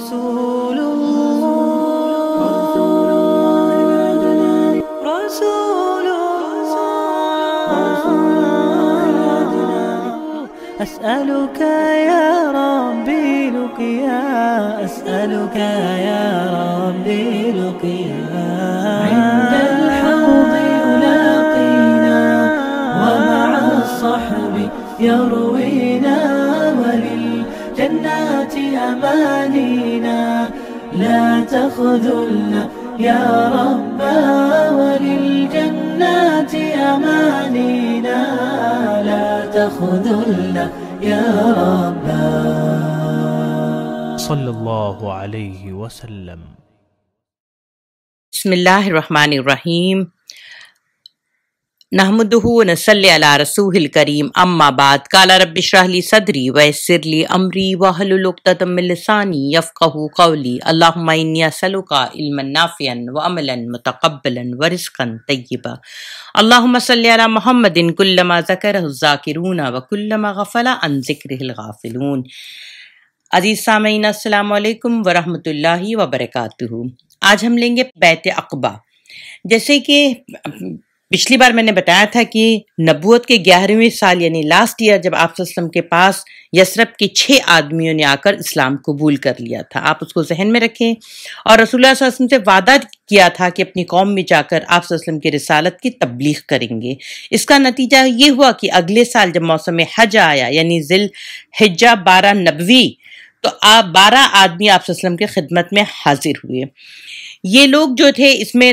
رسول الله رسول الله أسألك يا ربي لقيا أسألك يا ربي لقيا عند الحوض يلاقينا ومع الصحب يروينا وللجنات أمانينا لا تخذلنا يا رب وللجنات أمانينا لا تخذلنا يا رب صلی اللہ علیہ وسلم۔ بسم اللہ الرحمن الرحیم، نحمدہ ونصلی علی رسولہ الکریم، اما بعد، قال رب اشرح لی صدری ویسر لی امری واحلل عقدۃ من لسانی یفقہوا قولی، اللہم انی اسألک علما نافعا وعملا متقبلا ورزقا طیبا، اللہم صلی علی محمد کلما ذکرہ الذاکرون وکلما غفل عن ذکرہ الغافلون۔ عزیز سامعین، السلام علیکم ورحمۃ اللہ وبرکاتہ۔ آج ہم لیں گے بیعت عقبہ۔ جیسے کہ پچھلی بار میں نے بتایا تھا کہ نبوت کے 11ویں سال یعنی لاسٹ ایئر جب آپ صلی اللہ علیہ وسلم کے پاس یثرب کے 6 آدمیوں نے آ کر اسلام قبول کر لیا تھا، آپ اس کو ذہن میں رکھیں، اور رسول اللہ صلی اللہ علیہ وسلم سے وعدہ کیا تھا کہ اپنی قوم میں جا کر آپ صلی اللہ علیہ وسلم کی رسالت کی تبلیغ کریں گے۔ اس کا نتیجہ یہ ہوا کہ اگلے سال جب موسم حج آیا یعنی ذی الحجہ 12 نبوی، تو آپ 12 آدمی آپ صلی اللہ علیہ وسلم کی خدمت میں حاضر ہوئے۔ یہ لوگ جو تھے اس میں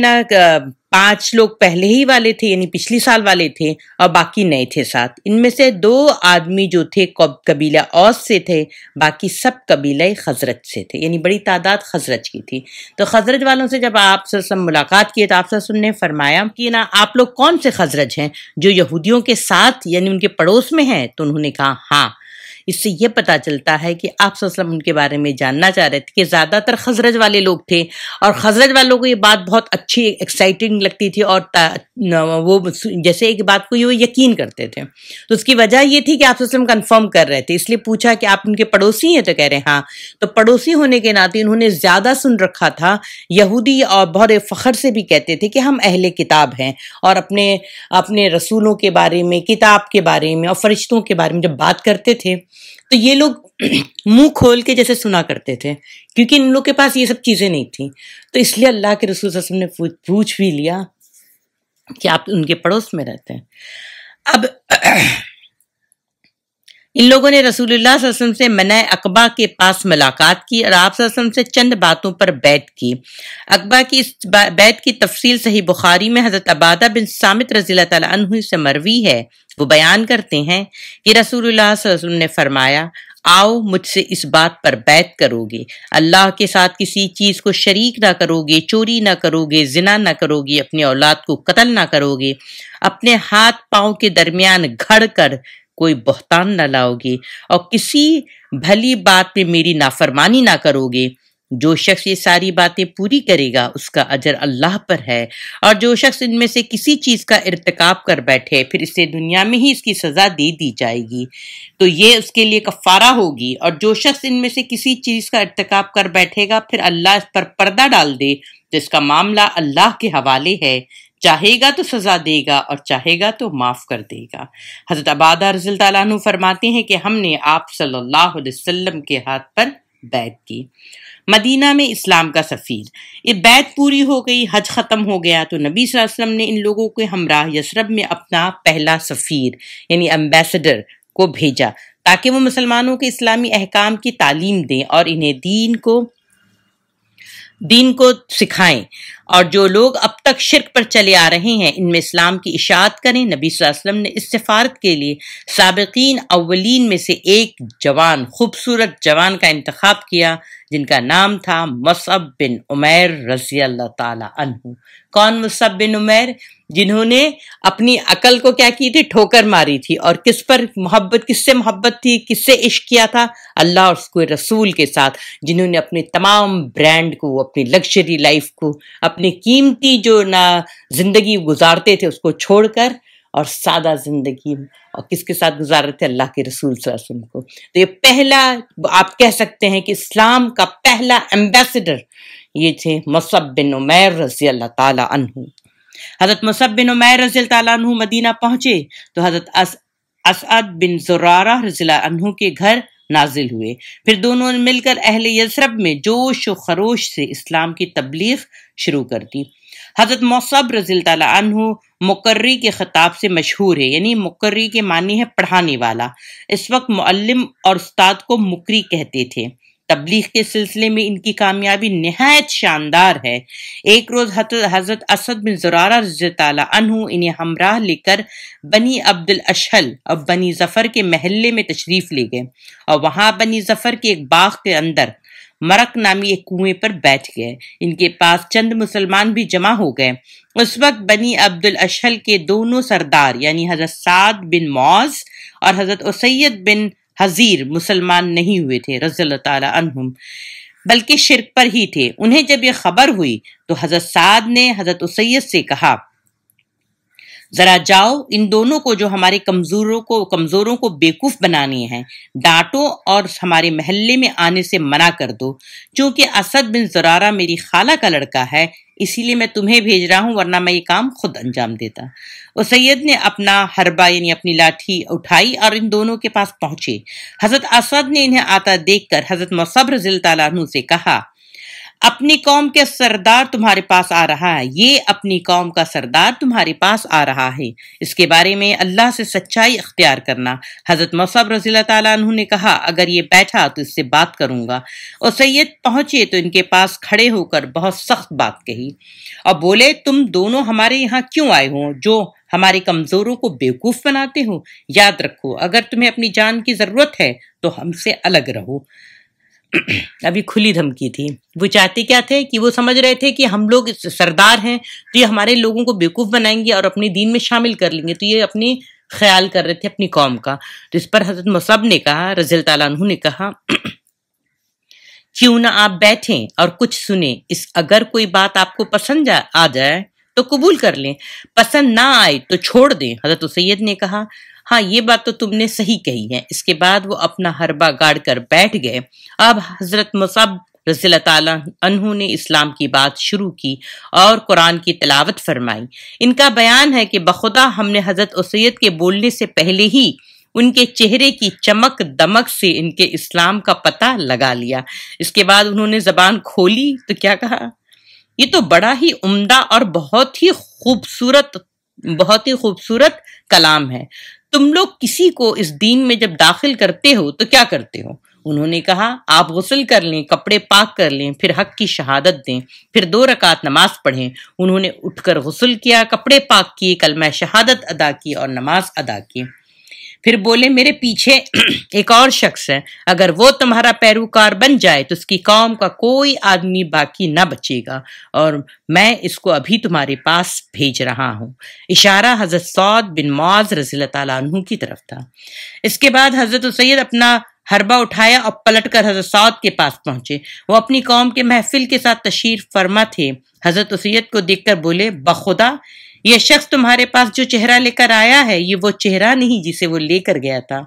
5 لوگ پہلے ہی والے تھے یعنی پچھلی سال والے تھے اور باقی نئے تھے ساتھ۔ ان میں سے 2 آدمی جو تھے قبیلہ اوس سے تھے، باقی سب قبیلہ خزرج سے تھے، یعنی بڑی تعداد خزرج کی تھی۔ تو خزرج والوں سے جب آپ صلی اللہ علیہ وسلم ملاقات کیے تو آپ صلی اللہ علیہ وسلم نے فرمایا کہ نا آپ لوگ کون سے خزرج ہیں جو یہودیوں کے ساتھ یعنی ان کے پڑوس میں ہیں؟ تو انہوں نے کہا ہاں۔ اس سے یہ پتہ چلتا ہے کہ آپ صلی اللہ علیہ وسلم ان کے بارے میں جاننا چاہ رہے تھے کہ زیادہ تر خزرج والے لوگ تھے، اور خزرج والوں کو یہ بات بہت اچھی ایکسائٹنگ لگتی تھی، اور وہ جیسے ایک بات کو یہ یقین کرتے تھے۔ تو اس کی وجہ یہ تھی کہ آپ صلی اللہ علیہ وسلم کنفرم کر رہے تھے، اس لیے پوچھا کہ آپ ان کے پڑوسی ہیں؟ تو کہہ رہے ہیں ہاں۔ تو پڑوسی ہونے کے ناطے انہوں نے زیادہ سن رکھا تھا، یہودی اور بہت فخر سے بھی کہتے تھے کہ ہم اہل کتاب ہیں، اور اپنے رسولوں کے بارے میں، کتاب کے بارے میں اور فرشتوں کے بارے میں جب بات کرتے تھے تو یہ لوگ منہ کھول کے جیسے سنا کرتے تھے، کیونکہ ان لوگ کے پاس یہ سب چیزیں نہیں تھیں۔ تو اس لیے اللہ کے رسول صلی اللہ علیہ وسلم نے پوچھ بھی لیا کہ آپ ان کے پڑوس میں رہتے ہیں۔ اب ان لوگوں نے رسول اللہ صلی اللہ علیہ وسلم سے منع عقبہ کے پاس ملاقات کی اور آپ صلی اللہ علیہ وسلم سے چند باتوں پر بیعت کی۔ عقبہ کی اس بیعت کی تفصیل صحیح بخاری میں حضرت عبادہ بن صامت رضی اللہ تعالیٰ عنہ سے مروی ہے۔ وہ بیان کرتے ہیں کہ رسول اللہ صلی اللہ علیہ وسلم نے فرمایا، آؤ مجھ سے اس بات پر بیعت کرو گے، اللہ کے ساتھ کسی چیز کو شریک نہ کرو گے، چوری نہ کرو گے، زنا نہ کرو گے، اپنی اولاد کو قتل نہ کرو گے، اپنے ہاتھ پاؤں کے درمیان گھڑ کر کوئی بہتان نہ لاؤ گے، اور کسی بھلی بات میں میری نافرمانی نہ کرو گے۔ جو شخص یہ ساری باتیں پوری کرے گا اس کا اجر اللہ پر ہے، اور جو شخص ان میں سے کسی چیز کا ارتکاب کر بیٹھے پھر اسے دنیا میں ہی اس کی سزا دے دی جائے گی تو یہ اس کے لیے کفارہ ہوگی، اور جو شخص ان میں سے کسی چیز کا ارتکاب کر بیٹھے گا پھر اللہ اس پر پردہ ڈال دے تو اس کا معاملہ اللہ کے حوالے ہے، چاہے گا تو سزا دے گا اور چاہے گا تو معاف کر دے گا۔ حضرت عبادہ رضی اللہ تعالیٰ عنہ فرماتے ہیں کہ ہم نے آپ صلی اللہ علیہ وسلم کے ہاتھ پر بیعت کی۔ مدینہ میں اسلام کا سفیر، یہ بیعت پوری ہو گئی، حج ختم ہو گیا تو نبی صلی اللہ علیہ وسلم نے ان لوگوں کے ہمراہ یثرب میں اپنا پہلا سفیر یعنی ایمبیسڈر کو بھیجا تاکہ وہ مسلمانوں کے اسلامی احکام کی تعلیم دیں اور انہیں دین کو سکھائیں، اور جو لوگ اب تک شرک پر چلے آ رہے ہیں ان میں اسلام کی اشاعت کریں۔ نبی صلی اللہ علیہ وسلم نے اس سفارت کے لیے سابقین اولین میں سے ایک خوبصورت جوان کا انتخاب کیا جن کا نام تھا مصعب بن عمیر رضی اللہ تعالی عنہ۔ کون مصعب بن عمیر؟ جنہوں نے اپنی عقل کو کیا کی تھی؟ ٹھوکر ماری تھی، اور کس سے محبت تھی، کس سے عشق کیا تھا؟ اللہ اور اس کے رسول کے ساتھ، جنہوں نے اپنے تمام برانڈ کو، اپنی لگژری لائف کو، اپنی قیمتی جو زندگی گزارتے تھے اس کو چھوڑ کر اور سادہ زندگی اور کس کے ساتھ گزار رہے تھے؟ اللہ کے رسول صلی اللہ علیہ وسلم کو. تو یہ پہلا آپ کہہ سکتے ہیں کہ اسلام کا پہلا ایمبیسڈر یہ تھے مصعب بن عمیر رضی اللہ تعالیٰ عنہ. حضرت مصعب بن عمیر رضی اللہ تعالیٰ عنہ مدینہ پہنچے تو حضرت اسعد بن زرارہ رضی اللہ عنہ کے گھر نازل ہوئے. پھر دونوں نے مل کر اہل یثرب میں جوش و خروش سے اسلام کی تبلیغ شروع کر دی. حضرت مصعب رضی اللہ تعالیٰ عنہ مقرری کے خطاب سے مشہور ہے، یعنی مقرری کے معنی ہے پڑھانے والا. اس وقت معلم اور استاد کو مقری کہتے تھے. تبلیغ کے سلسلے میں ان کی کامیابی نہایت شاندار ہے. ایک روز حضرت اسد بن زرارہ رضی اللہ عنہ انہیں ہمراہ لے کر بنی عبد الاشہل اور بنی ظفر کے محلے میں تشریف لے گئے اور وہاں بنی ظفر کے ایک باغ کے اندر مرک نامی ایک کنویں پر بیٹھ گئے. ان کے پاس چند مسلمان بھی جمع ہو گئے. اس وقت بنی عبد الاشہل کے دونوں سردار یعنی حضرت سعد بن معاذ اور حضرت اسید بن حضیر مسلمان نہیں ہوئے تھے رضی اللہ تعالی عنہم، بلکہ شرک پر ہی تھے. انہیں جب یہ خبر ہوئی تو حضرت سعد نے حضرت اسید سے کہا، ذرا جاؤ ان دونوں کو جو ہمارے کمزوروں کو بیوقوف بنانے ہیں ڈانٹو اور ہمارے محلے میں آنے سے منع کر دو. چونکہ اسد بن زرارہ میری خالہ کا لڑکا ہے اسی لیے میں تمہیں بھیج رہا ہوں، ورنہ میں یہ کام خود انجام دیتا. اسید نے اپنا حربہ یعنی اپنی لاٹھی اٹھائی اور ان دونوں کے پاس پہنچے. حضرت اسد نے انہیں آتا دیکھ کر حضرت مصعب رضی اللہ تعالیٰ عنہ سے کہا، اپنی قوم کے سردار تمہارے پاس آ رہا ہے، یہ اپنی قوم کا سردار تمہارے پاس آ رہا ہے، اس کے بارے میں اللہ سے سچائی اختیار کرنا. حضرت مصعب رضی اللہ تعالیٰ عنہ نے کہا، اگر یہ بیٹھا تو اس سے بات کروں گا. اور سید پہنچے تو ان کے پاس کھڑے ہو کر بہت سخت بات کہی اور بولے، تم دونوں ہمارے یہاں کیوں آئے ہو جو ہمارے کمزوروں کو بیوقوف بناتے ہو؟ یاد رکھو اگر تمہیں اپنی جان کی ضرورت ہے تو ہم سے الگ رہو. ابھی کھلی دھمکی تھی. وہ چاہتے کیا تھے کہ وہ سمجھ رہے تھے کہ ہم لوگ سردار ہیں تو یہ ہمارے لوگوں کو بیوقوف بنائیں گے اور اپنے دین میں شامل کر لیں گے، تو یہ اپنی خیال کر رہے تھے اپنی قوم کا. تو اس پر حضرت مصعب نے کہا رضی اللہ تعالیٰ عنہ نے کہا، کیوں نہ آپ بیٹھیں اور کچھ سنیں، اگر کوئی بات آپ کو پسند آ جائے تو قبول کر لیں، پسند نہ آئے تو چھوڑ دیں. حضرت سید نے کہا، ہاں یہ بات تو تم نے صحیح کہی ہے. اس کے بعد وہ اپنا حربہ گاڑ کر بیٹھ گئے. اب حضرت مصعب رضی اللہ تعالیٰ عنہ نے اسلام کی بات شروع کی اور قرآن کی تلاوت فرمائی. ان کا بیان ہے کہ بخدا ہم نے حضرت اسید کے بولنے سے پہلے ہی ان کے چہرے کی چمک دمک سے ان کے اسلام کا پتہ لگا لیا. اس کے بعد انہوں نے زبان کھولی تو کیا کہا، یہ تو بڑا ہی عمدہ اور بہت ہی خوبصورت کلام ہے. تم لوگ کسی کو اس دین میں جب داخل کرتے ہو تو کیا کرتے ہو؟ انہوں نے کہا، آپ غسل کر لیں، کپڑے پاک کر لیں، پھر حق کی شہادت دیں، پھر 2 رکعت نماز پڑھیں. انہوں نے اٹھ کر غسل کیا، کپڑے پاک کیے، کلمہ شہادت ادا کی اور نماز ادا کی. پھر بولے، میرے پیچھے ایک اور شخص ہے، اگر وہ تمہارا پیروکار بن جائے تو اس کی قوم کا کوئی آدمی باقی نہ بچے گا اور میں اس کو ابھی تمہارے پاس بھیج رہا ہوں. اشارہ حضرت سعد بن معاذ رضی اللہ تعالیٰ عنہ کی طرف تھا. اس کے بعد حضرت سید اپنا حربہ اٹھایا اور پلٹ کر حضرت سعد کے پاس پہنچے. وہ اپنی قوم کے محفل کے ساتھ تشریف فرما تھے. حضرت سید کو دیکھ کر بولے، بخدا یہ شخص تمہارے پاس جو چہرہ لے کر آیا ہے یہ وہ چہرہ نہیں جسے وہ لے کر گیا تھا.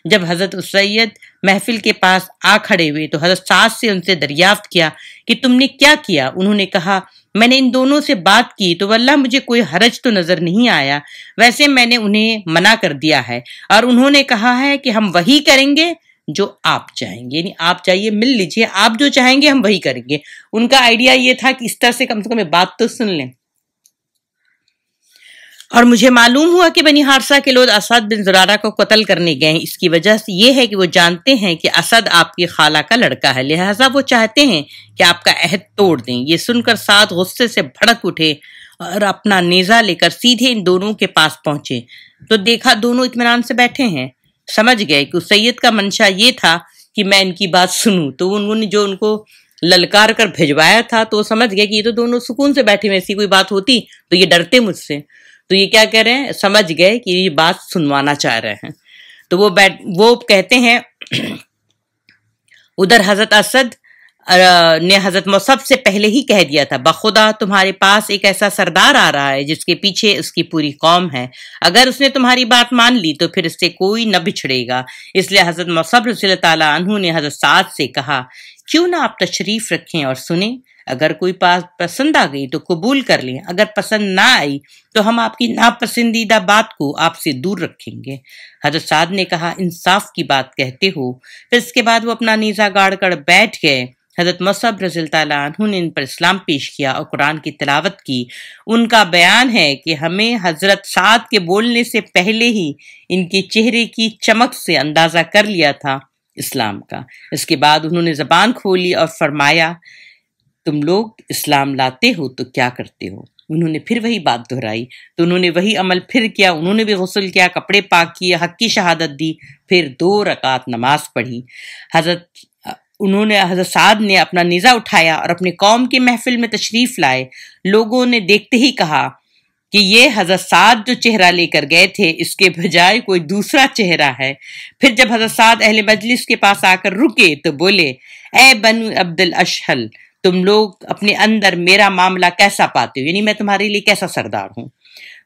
جب حضرت سید محفل کے پاس آ کھڑے ہوئے تو حضرت سعد سے ان سے دریافت کیا کہ تم نے کیا کیا؟ انہوں نے کہا، میں نے ان دونوں سے بات کی تو واللہ مجھے کوئی حرج تو نظر نہیں آیا، ویسے میں نے انہیں منع کر دیا ہے اور انہوں نے کہا ہے کہ ہم وہی کریں گے جو آپ چاہیں گے، یعنی آپ چاہیے مل لیجئے، آپ جو چاہیں گے ہم وہی کریں گے. ان کا آئیڈیا یہ تھا کہ اس طرح سے کم بات تو سن لیں. اور مجھے معلوم ہوا کہ بنی حارثہ کے لوگ اسد بن زرارہ کو قتل کرنے گئے ہیں. اس کی وجہ یہ ہے کہ وہ جانتے ہیں کہ اسد آپ کی خالہ کا لڑکا ہے، لہٰذا وہ چاہتے ہیں کہ آپ کا عہد توڑ دیں. یہ سن کر سعد غصے سے بھڑک اٹھے اور اپنا نیزہ لے کر سیدھے ان دونوں کے پاس پہنچے تو دیکھا دونوں اطمینان سے بیٹھے ہیں. سمجھ گئے کہ سید کا منشا یہ تھا کہ میں ان کی بات سنوں، تو انہوں نے جو ان کو للکار کر بھجوایا تھا تو وہ سمجھ گئے کہ یہ تو دونوں سکون سے بیٹھے ہوئے، ایسی کوئی بات ہوتی تو یہ ڈرتے مجھ سے. تو یہ کیا کہہ رہے ہیں، سمجھ گئے کہ یہ بات سنوانا چاہ رہے ہیں. تو وہ کہتے ہیں ادھر حضرت اسد نے حضرت مصعب سے پہلے ہی کہہ دیا تھا، بخدا تمہارے پاس ایک ایسا سردار آ رہا ہے جس کے پیچھے اس کی پوری قوم ہے، اگر اس نے تمہاری بات مان لی تو پھر اس سے کوئی نہ بچھڑے گا۔ اس لیے حضرت مصعب رضی اللہ تعالیٰ عنہ نے حضرت سعد سے کہا، کیوں نہ آپ تشریف رکھیں اور سنیں، اگر کوئی پسند آ گئی تو قبول کر لیں، اگر پسند نہ آئی تو ہم آپ کی ناپسندیدہ بات کو آپ سے دور رکھیں گے۔ حضرت سعد نے کہا، انصاف کی بات کہتے ہو۔ پھر اس کے بعد وہ اپنا نیزہ گاڑ کر بیٹھ گئے۔ حضرت مصعب رضی اللہ تعالیٰ عنہ نے ان پر اسلام پیش کیا اور قرآن کی تلاوت کی۔ ان کا بیان ہے کہ ہمیں حضرت سعد کے بولنے سے پہلے ہی ان کے چہرے کی چمک سے اندازہ کر لیا تھا اسلام کا۔ اس کے بعد انہوں نے زبان کھولی اور فرمایا، تم لوگ اسلام لاتے ہو تو کیا کرتے ہو؟ انہوں نے پھر وہی بات دہرائی تو انہوں نے وہی عمل پھر کیا۔ انہوں نے بھی غسل کیا، کپڑے پاک کیے، حق کی شہادت دی، پھر 2 رکعت نماز پڑھی۔ حضرت سعد نے اپنا نیزہ اٹھایا اور اپنے قوم کی محفل میں تشریف لائے۔ لوگوں نے دیکھتے ہی کہا کہ یہ حضرت سعد جو چہرہ لے کر گئے تھے اس کے بجائے کوئی دوسرا چہرہ ہے۔ پھر جب حضرت سعد اہل مجلس کے پاس آ کر رکے تو بولے، اے بنو عبد الاشہل، تم لوگ اپنے اندر میرا معاملہ کیسا پاتے ہو، یعنی میں تمہارے لیے کیسا سردار ہوں؟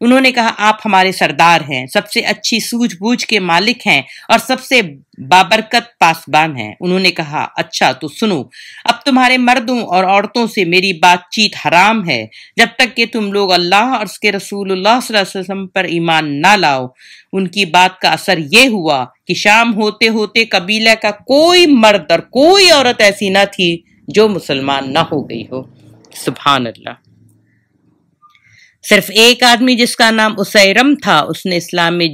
انہوں نے کہا، آپ ہمارے سردار ہیں، سب سے اچھی سوجھ بوجھ کے مالک ہیں اور سب سے بابرکت پاسبان ہیں۔ انہوں نے کہا، اچھا تو سنو، اب تمہارے مردوں اور عورتوں سے میری بات چیت حرام ہے جب تک کہ تم لوگ اللہ اور اس کے رسول اللہ صلی اللہ علیہ وسلم پر ایمان نہ لاؤ۔ ان کی بات کا اثر یہ ہوا کہ شام ہوتے ہوتے قبیلہ کا کوئی مرد اور کوئی عورت ایسی نہ تھی جو مسلمان نہ ہو گئی ہو۔ سبحان اللہ۔ صرف ایک آدمی جس کا نام اسیرم تھا، اس نے اسلام میں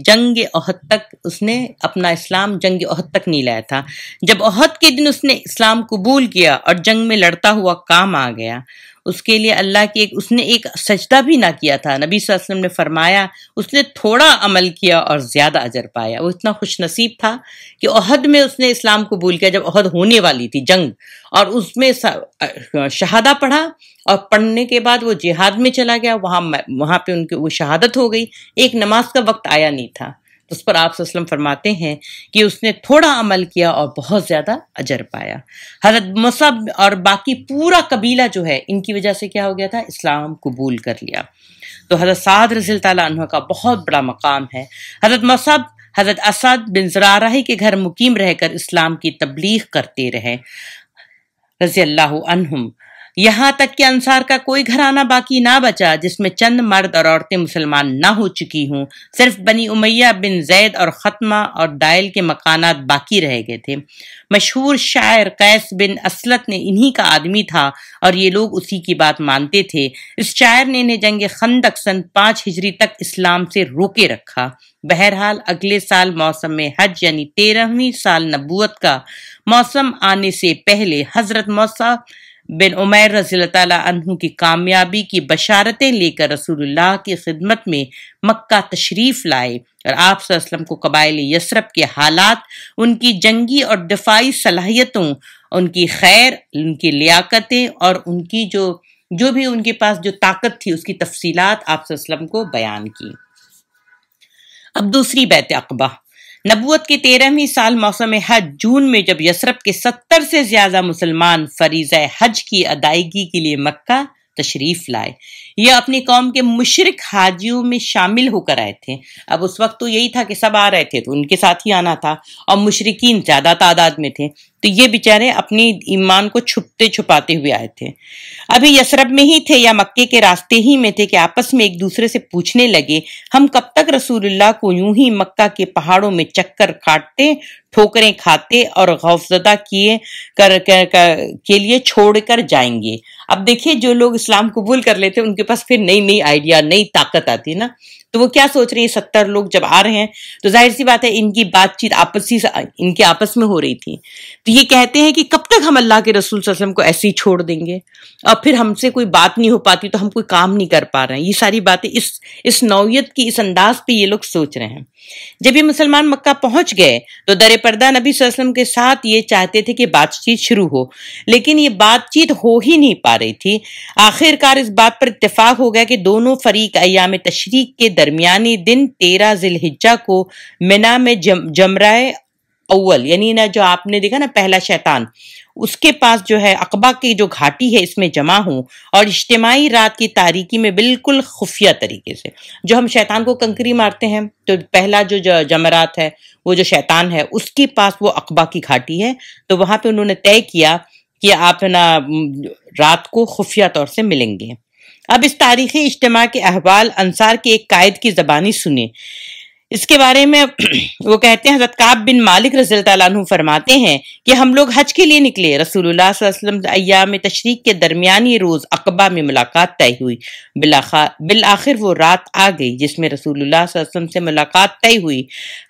اپنا اسلام جنگ احد تک نہیں لایا تھا۔ جب احد کے دن اس نے اسلام قبول کیا اور جنگ میں لڑتا ہوا کام آ گیا، اس کے لیے اللہ کی اس نے ایک سجدہ بھی نہ کیا تھا۔ نبی صلی اللہ علیہ وسلم نے فرمایا، اس نے تھوڑا عمل کیا اور زیادہ اجر پایا۔ وہ اتنا خوش نصیب تھا کہ احد میں اس نے اسلام قبول کیا، جب احد ہونے والی تھی جنگ، اور اس میں شہادہ پڑھا، اور پڑھنے کے بعد وہ جہاد میں چلا گیا، وہاں پہ ان کی وہ شہادت ہو گئی۔ ایک نماز کا وقت آیا نہیں تھا، اس پر آپ صلی اللہ علیہ وسلم فرماتے ہیں کہ اس نے تھوڑا عمل کیا اور بہت زیادہ اجر پایا۔ حضرت مصعب اور باقی پورا قبیلہ جو ہے، ان کی وجہ سے کیا ہو گیا تھا؟ اسلام قبول کر لیا۔ تو حضرت سعد رضی اللہ تعالیٰ عنہ کا بہت بڑا مقام ہے۔ حضرت مصعب حضرت اسد بن زرارہ کے گھر مقیم رہ کر اسلام کی تبلیغ کرتے رہے رضی اللہ عنہم، یہاں تک کہ انصار کا کوئی گھرانہ باقی نہ بچا جس میں چند مرد اور عورتیں مسلمان نہ ہو چکی ہوں۔ صرف بنی امیہ بن زید اور ختمہ اور دائل کے مکانات باقی رہ گئے تھے۔ مشہور شاعر قیس بن اسلط نے انہی کا آدمی تھا اور یہ لوگ اسی کی بات مانتے تھے۔ اس شاعر نے انہیں جنگ خندق سن 5 ہجری تک اسلام سے روکے رکھا۔ بہرحال اگلے سال موسم حج یعنی 13ویں سال نبوت کا موسم آنے سے پہلے حضرت مصعب بن عمیر رضی اللہ تعالیٰ عنہ کی کامیابی کی بشارتیں لے کر رسول اللہ کی خدمت میں مکہ تشریف لائے، اور آپ صلی اللہ علیہ وسلم کو قبائل یثرب کے حالات، ان کی جنگی اور دفاعی صلاحیتوں، ان کی خیر، ان کی لیاقتیں اور ان کی جو بھی ان کے پاس جو طاقت تھی، اس کی تفصیلات آپ صلی اللہ علیہ وسلم کو بیان کی۔ اب دوسری بیعت عقبہ۔ نبوت کے 13ویں سال موسم حج جون میں جب یثرب کے 70 سے زیادہ مسلمان فریضہ حج کی ادائیگی کے لیے مکہ تشریف لائے، یہ اپنی قوم کے مشرک حاجیوں میں شامل ہو کر آئے تھے۔ اب اس وقت تو یہی تھا کہ سب آ رہے تھے تو ان کے ساتھ ہی آنا تھا، اور مشرکین زیادہ تعداد میں تھے، تو یہ بیچارے اپنی ایمان کو چھپتے چھپاتے ہوئے آئے تھے۔ ابھی یثرب میں ہی تھے یا مکے کے راستے ہی میں تھے کہ آپس میں ایک دوسرے سے پوچھنے لگے، ہم کب تک رسول اللہ کو یوں ہی مکہ کے پہاڑوں میں چکر کاٹتے، ٹھوکریں کھاتے اور خوفزدہ کے لیے چھوڑ کر جائیں گے؟ اب دیکھیے، جو لوگ اسلام قبول کر لیتے ان کے پاس پھر نئی آئیڈیا، نئی طاقت آتی نا، تو وہ کیا سوچ رہے ہیں؟ 70 لوگ جب آ رہے ہیں تو ظاہر سی بات ہے ان کی بات چیت ان کے آپس میں ہو رہی تھی، تو یہ کہتے ہیں کہ کب تک ہم اللہ کے رسول صلی اللہ علیہ وسلم کو ایسے ہی چھوڑ دیں گے، اور پھر ہم سے کوئی بات نہیں ہو پاتی تو ہم کوئی کام نہیں کر پا رہے ہیں۔ یہ ساری باتیں اس نوعیت کی، اس انداز پہ یہ لوگ سوچ رہے ہیں۔ جب یہ مسلمان مکہ پہنچ گئے تو در پردہ نبی صلی اللہ علیہ وسلم کے ساتھ یہ چاہتے تھے کہ بات چیت شروع ہو، لیکن یہ بات چیت ہو ہی نہیں پا رہی تھی۔ آخر کار اس بات پر اتفاق ہو گیا کہ دونوں فریق ایام تشریق کے درمیانی دن 13 ذی الحجہ کو منا میں جمرہ اول یعنی نا جو آپ نے دیکھا نا پہلا شیطان، اس کے پاس جو ہے عقبہ کی جو گھاٹی ہے اس میں جمع ہوں، اور اجتماعی رات کی تاریکی میں بالکل خفیہ طریقے سے، جو ہم شیطان کو کنکری مارتے ہیں تو پہلا جو جمرات ہے وہ جو شیطان ہے اس کے پاس وہ عقبہ کی گھاٹی ہے، تو وہاں پہ انہوں نے طے کیا کہ آپ نا رات کو خفیہ طور سے ملیں گے۔ اب اس تاریخی اجتماع کے احوال انصار کے ایک قائد کی زبانی سنیں۔ اس کے بارے میں وہ کہتے ہیں، حضرت کعب بن مالک رضی اللہ تعالیٰ عنہ فرماتے ہیں کہ ہم لوگ حج کے لیے نکلے، رسول اللہ صلی اللہ علیہ وسلم ایام تشریق کے درمیانی روز عقبہ میں ملاقات طے ہوئی، بالآخر وہ رات آ گئی جس میں رسول اللہ صلی اللہ علیہ وسلم سے ملاقات طے ہوئی۔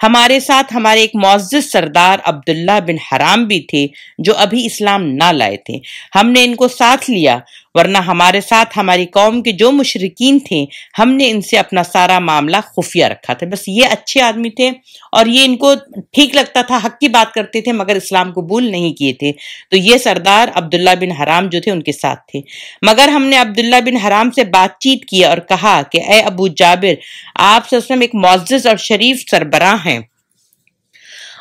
ہمارے ساتھ ہمارے ایک معزز سردار عبداللہ بن حرام بھی تھے جو ابھی اسلام نہ لائے تھے، ہم نے ان کو ساتھ لیا، ورنہ ہمارے ساتھ ہماری قوم کے جو مشرکین تھے ہم نے ان سے اپنا سارا معاملہ خفیہ رکھا تھا۔ بس یہ اچھے آدمی تھے اور یہ ان کو ٹھیک لگتا تھا، حق کی بات کرتے تھے مگر اسلام قبول نہیں کیے تھے، تو یہ سردار عبداللہ بن حرام جو تھے ان کے ساتھ تھے۔ مگر ہم نے عبداللہ بن حرام سے بات چیت کی اور کہا کہ اے ابو جابر، آپ صلی اللہ علیہ وسلم ایک معزز اور شریف سربراہ ہیں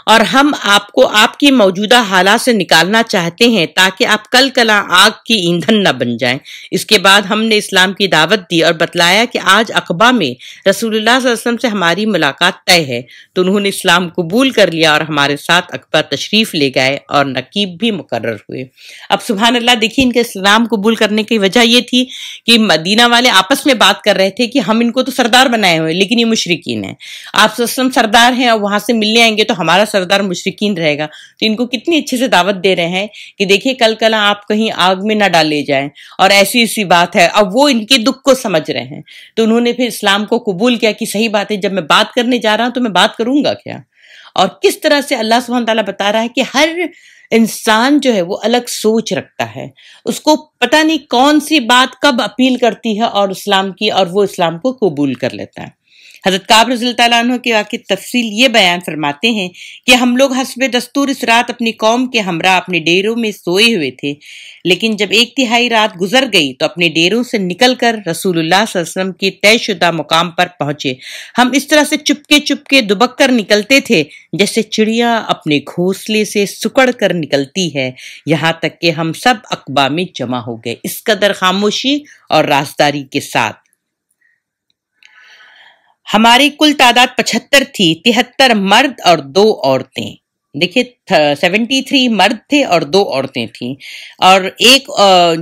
اور ہم آپ کو آپ کی موجودہ حالات سے نکالنا چاہتے ہیں تاکہ آپ کل کلاں آگ کی ایندھن نہ بن جائیں۔ اس کے بعد ہم نے اسلام کی دعوت دی اور بتلایا کہ آج عقبہ میں رسول اللہ صلی اللہ علیہ وسلم سے ہماری ملاقات طے ہے، تو انہوں نے اسلام قبول کر لیا اور ہمارے ساتھ عقبہ تشریف لے گئے اور نقیب بھی مقرر ہوئے۔ اب سبحان اللہ، دیکھیے ان کے اسلام قبول کرنے کی وجہ یہ تھی کہ مدینہ والے آپس میں بات کر رہے تھے کہ ہم ان کو تو سردار بنائے ہوئے لیکن یہ مشرکین ہیں، آپ صلی اللہ علیہ وسلم سردار ہیں اور وہاں سے ملنے آئیں گے تو ہمارا سردار مشرکین رہے گا، تو ان کو کتنی اچھے سے دعوت دے رہے ہیں کہ دیکھیے کل کلاں آپ کہیں آگ میں نہ ڈالے جائیں، اور ایسی ایسی بات ہے۔ اب وہ ان کے دکھ کو سمجھ رہے ہیں تو انہوں نے پھر اسلام کو قبول کیا کہ صحیح بات ہے، جب میں بات کرنے جا رہا ہوں تو میں بات کروں گا کیا۔ اور کس طرح سے اللہ سبحانہ تعالیٰ بتا رہا ہے کہ ہر انسان جو ہے وہ الگ سوچ رکھتا ہے، اس کو پتہ نہیں کون سی بات کب اپیل کرتی ہے اور اسلام کی، اور وہ اسلام کو قبول کر لیتا ہے۔ حضرت کعب رضی اللہ تعالیٰ عنہ کی واقعی تفصیل یہ بیان فرماتے ہیں کہ ہم لوگ حسب دستور اس رات اپنی قوم کے ہمراہ اپنے ڈیروں میں سوئے ہوئے تھے، لیکن جب 1/3 رات گزر گئی تو اپنے ڈیروں سے نکل کر رسول اللہ صلی اللہ علیہ وسلم کے طے شدہ مقام پر پہنچے۔ ہم اس طرح سے چپکے دبک کر نکلتے تھے جیسے چڑیا اپنے گھونسلے سے سکڑ کر نکلتی ہے، یہاں تک کہ ہم سب عقبہ میں جمع ہو گئے، اس قدر خاموشی اور رازداری کے ساتھ۔ ہماری کل تعداد 75 تھی، 73 مرد اور 2 عورتیں۔ دیکھیے 73 مرد تھے اور 2 عورتیں تھیں، اور ایک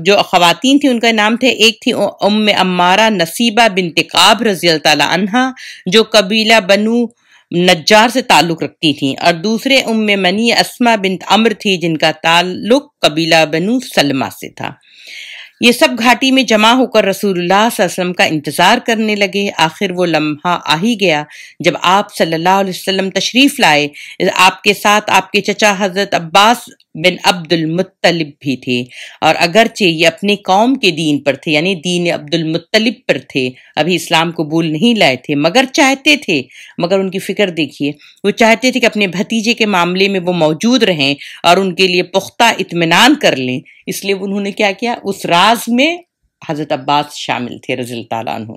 جو خواتین تھیں ان کا نام تھے، ایک تھی ام عمارہ نصیبہ بنت کعب رضی اللہ تعالی عنہا جو قبیلہ بنو نجار سے تعلق رکھتی تھیں، اور دوسرے ام منی اسما بنت عمر تھی جن کا تعلق قبیلہ بنو سلمہ سے تھا۔ یہ سب گھاٹی میں جمع ہو کر رسول اللہ صلی اللہ علیہ وسلم کا انتظار کرنے لگے۔ آخر وہ لمحہ آ ہی گیا جب آپ صلی اللہ علیہ وسلم تشریف لائے۔ آپ کے ساتھ آپ کے چچا حضرت عباس بن عبد المطلب بھی تھے، اور اگرچہ یہ اپنی قوم کے دین پر تھے، یعنی دین عبد المطلب پر تھے، ابھی اسلام قبول نہیں لائے تھے، مگر ان کی فکر دیکھیے، وہ چاہتے تھے کہ اپنے بھتیجے کے معاملے میں وہ موجود رہیں اور ان کے لیے پختہ اطمینان کر لیں، اس لیے انہوں نے کیا کیا، اس راز میں حضرت عباس شامل تھے رضی اللہ تعالیٰ عنہ،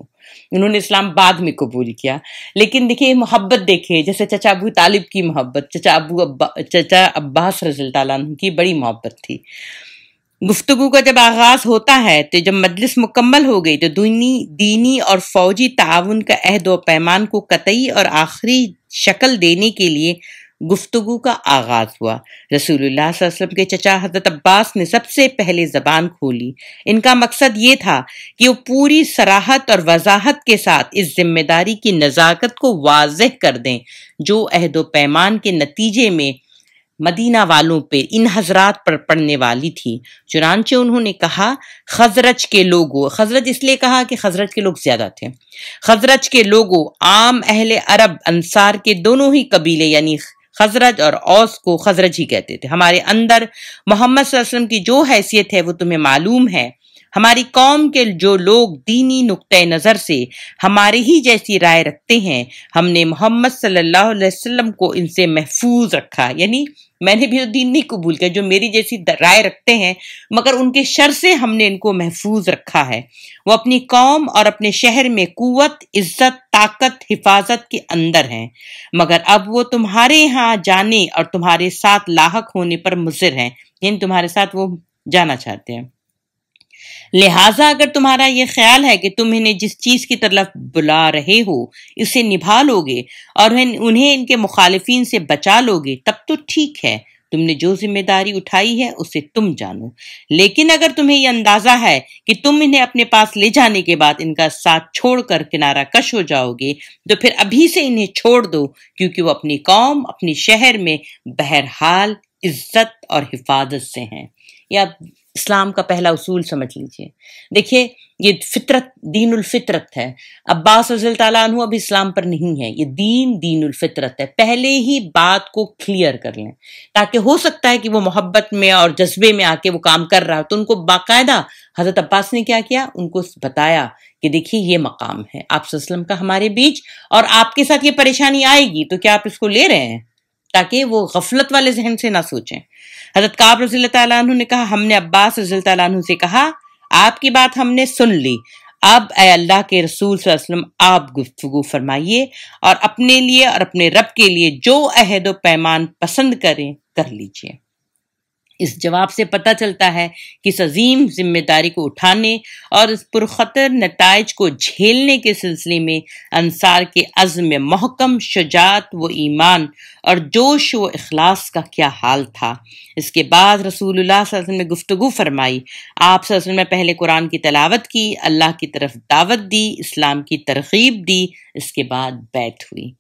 انہوں نے اسلام بعد میں قبول کیا۔ لیکن دیکھیے محبت دیکھیے، جیسے چچا ابو طالب کی محبت، چچا عباس رضی اللہ تعالیٰ عنہ کی بڑی محبت تھی۔ گفتگو کا جب آغاز ہوتا ہے تو جب مجلس مکمل ہو گئی تو دینی اور فوجی تعاون کا عہد و پیمان کو قطعی اور آخری شکل دینے کے لیے گفتگو کا آغاز ہوا۔ رسول اللہ صلی اللہ علیہ وسلم کے چچا حضرت عباس نے سب سے پہلے زبان کھولی۔ ان کا مقصد یہ تھا کہ وہ پوری صراحت اور وضاحت کے ساتھ اس ذمہ داری کی نزاکت کو واضح کر دیں جو عہد و پیمان کے نتیجے میں مدینہ والوں پہ، ان حضرات پر پڑنے والی تھی۔ چنانچہ انہوں نے کہا، خزرج کے لوگوں، خزرج اس لیے کہا کہ خزرج کے لوگ زیادہ تھے، خزرج کے لوگوں، عام اہل عرب انصار کے دونوں ہی قبیلے یعنی خزرج اور اوس کو خزرج ہی کہتے تھے، ہمارے اندر محمد صلی اللہ علیہ وسلم کی جو حیثیت ہے وہ تمہیں معلوم ہے، ہماری قوم کے جو لوگ دینی نقطۂ نظر سے ہمارے ہی جیسی رائے رکھتے ہیں، ہم نے محمد صلی اللہ علیہ وسلم کو ان سے محفوظ رکھا، یعنی میں نے بھی دین نہیں قبول کیا، جو میری جیسی رائے رکھتے ہیں مگر ان کے شر سے ہم نے ان کو محفوظ رکھا ہے۔ وہ اپنی قوم اور اپنے شہر میں قوت، عزت، طاقت، حفاظت کے اندر ہیں، مگر اب وہ تمہارے ہاں جانے اور تمہارے ساتھ لاحق ہونے پر مصر ہیں، یعنی تمہارے ساتھ وہ جانا چاہتے ہیں۔ لہٰذا اگر تمہارا یہ خیال ہے کہ تم انہیں جس چیز کی طرف بلا رہے ہو اسے نبھا لو گے اور انہیں ان کے مخالفین سے بچا لو گے، تب تو ٹھیک ہے، تم نے جو ذمہ داری اٹھائی ہے اسے تم جانو۔ لیکن اگر تمہیں یہ اندازہ ہے کہ تم انہیں اپنے پاس لے جانے کے بعد ان کا ساتھ چھوڑ کر کنارہ کش ہو جاؤ گے، تو پھر ابھی سے انہیں چھوڑ دو، کیونکہ وہ اپنی قوم، اپنی شہر میں بہرحال عزت اور حفاظت سے ہیں۔ یا اسلام کا پہلا اصول سمجھ لیجئے۔ دیکھیے یہ فطرت، دین الفطرت ہے۔ عباس رضی اللہ تعالیٰ عنہ اب اسلام پر نہیں ہے، یہ دین الفطرت ہے۔ پہلے ہی بات کو کلیئر کر لیں، تاکہ ہو سکتا ہے کہ وہ محبت میں اور جذبے میں آ کے وہ کام کر رہا، تو ان کو باقاعدہ حضرت عباس نے کیا کیا، ان کو بتایا کہ دیکھیے یہ مقام ہے آپ صلی اللہ علیہ وسلم کا ہمارے بیچ، اور آپ کے ساتھ یہ پریشانی آئے گی تو کیا آپ اس کو لے رہے ہیں، تاکہ وہ غفلت والے ذہن سے نہ سوچیں۔ حضرت کعب رضی اللہ تعالیٰ عنہ نے کہا، ہم نے عباس رضی اللہ تعالیٰ عنہ سے کہا آپ کی بات ہم نے سن لی، اب اے اللہ کے رسول صلی اللہ علیہ وسلم آپ گفتگو فرمائیے اور اپنے لیے اور اپنے رب کے لیے جو عہد و پیمان پسند کریں کر لیجئے۔ اس جواب سے پتہ چلتا ہے کہ اس عظیم ذمہ داری کو اٹھانے اور اس پرخطر نتائج کو جھیلنے کے سلسلے میں انصار کے عزم محکم، شجاعت و ایمان اور جوش و اخلاص کا کیا حال تھا۔ اس کے بعد رسول اللہ صلی اللہ علیہ وسلم نے گفتگو فرمائی، آپ صلی اللہ علیہ وسلم نے پہلے قرآن کی تلاوت کی، اللہ کی طرف دعوت دی، اسلام کی ترغیب دی، اس کے بعد بیعت ہوئی۔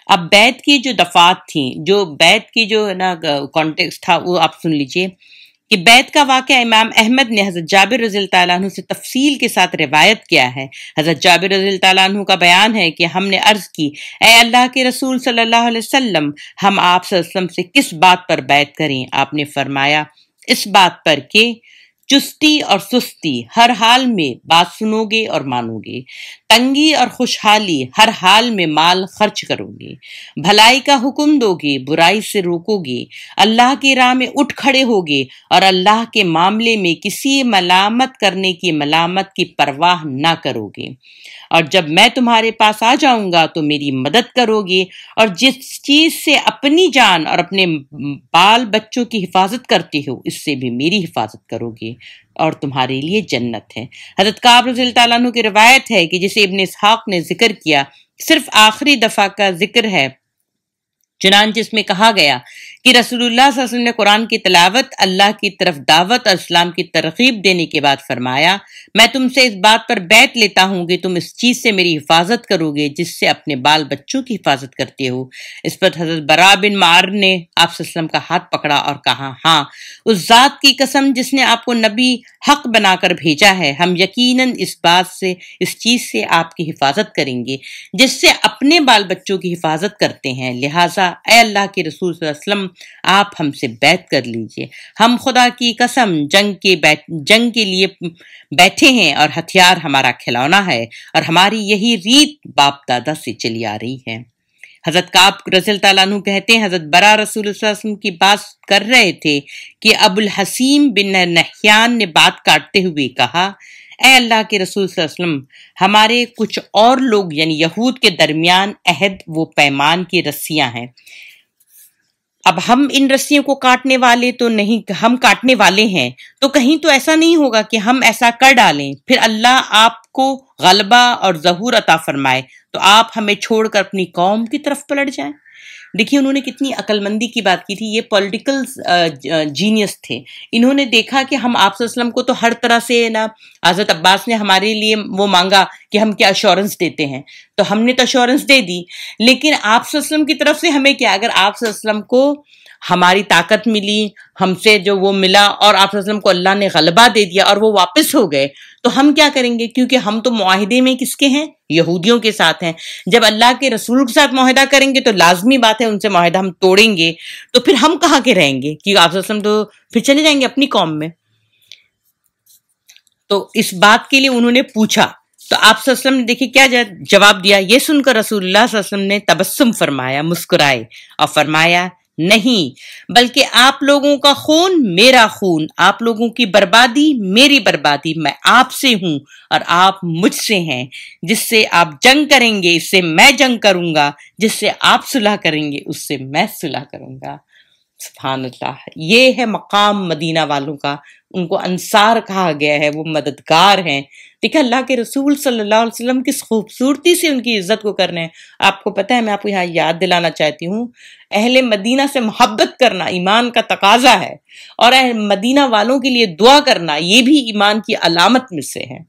اب بیعت کی جو دفعات تھیں، جو بیعت کی جو نا کانٹیکسٹ تھا وہ آپ سن لیجئے کہ بیعت کا واقعہ امام احمد نے حضرت جابر رضی اللہ تعالیٰ عنہ سے تفصیل کے ساتھ روایت کیا ہے۔ حضرت جابر رضی اللہ تعالیٰ عنہ کا بیان ہے کہ ہم نے عرض کی، اے اللہ کے رسول صلی اللہ علیہ وسلم، ہم آپ صلی اللہ علیہ وسلم سے کس بات پر بیعت کریں؟ آپ نے فرمایا، اس بات پر کہ چستی اور سستی ہر حال میں بات سنو گے اور مانو گے، تنگی اور خوشحالی ہر حال میں مال خرچ کرو گے، بھلائی کا حکم دو گے، برائی سے روکو گے، اللہ کی راہ میں اٹھ کھڑے ہوگے اور اللہ کے معاملے میں کسی ملامت کرنے کی ملامت کی پرواہ نہ کرو گے، اور جب میں تمہارے پاس آ جاؤں گا تو میری مدد کرو گے، اور جس چیز سے اپنی جان اور اپنے بال بچوں کی حفاظت کرتے ہو اس سے بھی میری حفاظت کرو گے، اور تمہارے لیے جنت ہے۔ حضرت کعب رضی اللہ تعالیٰ عنہ کی روایت ہے کہ جسے ابن اسحاق نے ذکر کیا، صرف آخری دفعہ کا ذکر ہے، چنانچہ اس میں کہا گیا کہ رسول اللہ صلی اللہ علیہ وسلم نے قرآن کی تلاوت، اللہ کی طرف دعوت اور اسلام کی ترغیب دینے کے بعد فرمایا، میں تم سے اس بات پر بیعت لیتا ہوں کہ تم اس چیز سے میری حفاظت کرو گے جس سے اپنے بال بچوں کی حفاظت کرتے ہو۔ اس پر حضرت براء بن معر نے آپ صلی اللہ علیہ وسلم کا ہاتھ پکڑا اور کہا، ہاں، اس ذات کی قسم جس نے آپ کو نبی حق بنا کر بھیجا ہے، ہم یقیناً اس بات سے، اس چیز سے آپ کی حفاظت کریں گے جس سے اپنے بال بچوں کی حفاظت کرتے ہیں، لہٰذا اے اللہ کے رسول صلی اللہ علیہ وسلم آپ ہم سے بیعت کر لیجئے۔ ہم خدا کی قسم جنگ کے لیے بیٹھے ہیں اور ہتھیار ہمارا کھلونا ہے، اور ہماری یہی ریت باپ دادا سے چلی آ رہی ہے۔ حضرت کعب رضی اللہ تعالیٰ عنہ کہتے ہیں، حضرت برا رسول اللہ صلی اللہ علیہ وسلم کی بات کر رہے تھے کہ ابو الحسیم بن نحیان نے بات کاٹتے ہوئے کہا، اے اللہ کے رسول صلی اللہ علیہ وسلم، ہمارے کچھ اور لوگ یعنی یہود کے درمیان عہد و پیمان کی رسیاں ہیں، اب ہم ان رسیوں کو کاٹنے والے تو نہیں، ہم کاٹنے والے ہیں، تو کہیں تو ایسا نہیں ہوگا کہ ہم ایسا کر ڈالیں، پھر اللہ آپ کو غلبہ اور ظہور عطا فرمائے تو آپ ہمیں چھوڑ کر اپنی قوم کی طرف پلٹ جائیں۔ دیکھیے انہوں نے کتنی عقل مندی کی بات کی تھی، یہ پولیٹیکل جینیس تھے، انہوں نے دیکھا کہ ہم آپ صلی اللہ علیہ وسلم کو تو ہر طرح سے نا، حضرت عباس نے ہمارے لیے وہ مانگا کہ ہم کیا ایشورنس دیتے ہیں، تو ہم نے تو ایشورنس دے دی، لیکن آپ صلی اللہ علیہ وسلم کی طرف سے ہمیں کیا، اگر آپ صلی اللہ علیہ وسلم کو ہماری طاقت ملی، ہم سے جو وہ ملا، اور آپ صلی اللہ علیہ وسلم کو اللہ نے غلبہ دے دیا اور وہ واپس ہو گئے، تو ہم کیا کریں گے؟ کیونکہ ہم تو معاہدے میں کس کے ہیں؟ یہودیوں کے ساتھ ہیں۔ جب اللہ کے رسول کے ساتھ معاہدہ کریں گے تو لازمی بات ہے ان سے معاہدہ ہم توڑیں گے، تو پھر ہم کہاں کے رہیں گے؟ کیونکہ آپ صلی اللہ علیہ وسلم تو پھر چلے جائیں گے اپنی قوم میں۔ تو اس بات کے لیے انہوں نے پوچھا، تو آپ صلی اللہ علیہ وسلم نے دیکھیں کیا جواب دیا۔ یہ سن کر رسول اللہ صلی اللہ علیہ وسلم نے تبسم فرمایا، مسکرائے اور فرمایا نہیں، بلکہ آپ لوگوں کا خون میرا خون، آپ لوگوں کی بربادی میری بربادی، میں آپ سے ہوں اور آپ مجھ سے ہیں، جس سے آپ جنگ کریں گے اس سے میں جنگ کروں گا، جس سے آپ صلح کریں گے اس سے میں صلح کروں گا۔ سبحان اللہ، یہ ہے مقام مدینہ والوں کا، ان کو انصار کہا گیا ہے، وہ مددگار ہیں۔ دیکھیں اللہ کے رسول صلی اللہ علیہ وسلم کس خوبصورتی سے ان کی عزت کو کر رہے ہیں۔ آپ کو پتہ ہے، میں آپ کو یہاں یاد دلانا چاہتی ہوں، اہل مدینہ سے محبت کرنا ایمان کا تقاضا ہے، اور اہل مدینہ والوں کے لیے دعا کرنا یہ بھی ایمان کی علامت میں سے ہے۔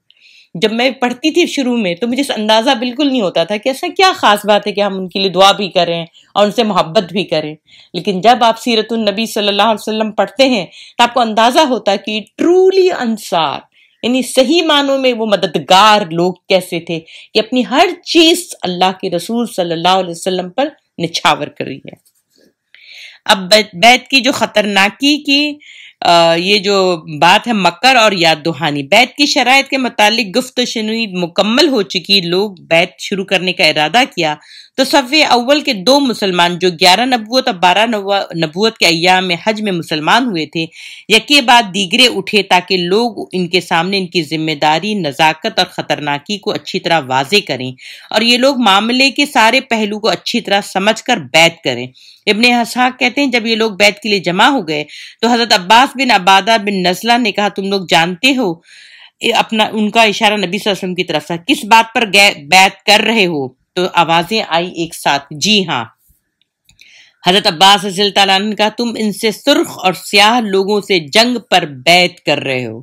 جب میں پڑھتی تھی شروع میں تو مجھے اندازہ بالکل نہیں ہوتا تھا کہ ایسا کیا خاص بات ہے کہ ہم ان کے لیے دعا بھی کریں اور ان سے محبت بھی کریں، لیکن جب آپ سیرت النبی صلی اللہ علیہ وسلم پڑھتے ہیں تو آپ کو اندازہ ہوتا ہے کہ ٹرولی انصار، یعنی صحیح معنوں میں وہ مددگار لوگ کیسے تھے کہ اپنی ہر چیز اللہ کے رسول صلی اللہ علیہ وسلم پر نچھاور کر رہی ہے۔ اب بیعت کی جو خطرناکی کی یہ جو بات ہے مکر اور یاد دہانی، بیعت کی شرائط کے متعلق گفت و شنید مکمل ہو چکی، لوگ بیعت شروع کرنے کا ارادہ کیا تو صف اول کے 2 مسلمان جو 11 نبوت اور 12 نبوت کے ایام میں حج میں مسلمان ہوئے تھے، یکے بعد دیگرے اٹھے تاکہ لوگ ان کے سامنے ان کی ذمہ داری، نزاکت اور خطرناکی کو اچھی طرح واضح کریں، اور یہ لوگ معاملے کے سارے پہلو کو اچھی طرح سمجھ کر بیعت کریں۔ ابن اسحاق کہتے ہیں جب یہ لوگ بیعت کے لیے جمع ہو گئے تو حضرت عباس بن عبادہ بن نزلہ نے کہا، تم لوگ جانتے ہو، ان کا اشارہ نبی صلی اللہ علیہ وسلم کی طرف سے، کس بات پر بیعت کر رہے ہو؟ تو آوازیں آئی ایک ساتھ، جی ہاں۔ حضرت عباس رضی اللہ تعالیٰ عنہ نے کہا، تم ان سے سرخ اور سیاہ لوگوں سے جنگ پر بیعت کر رہے ہو۔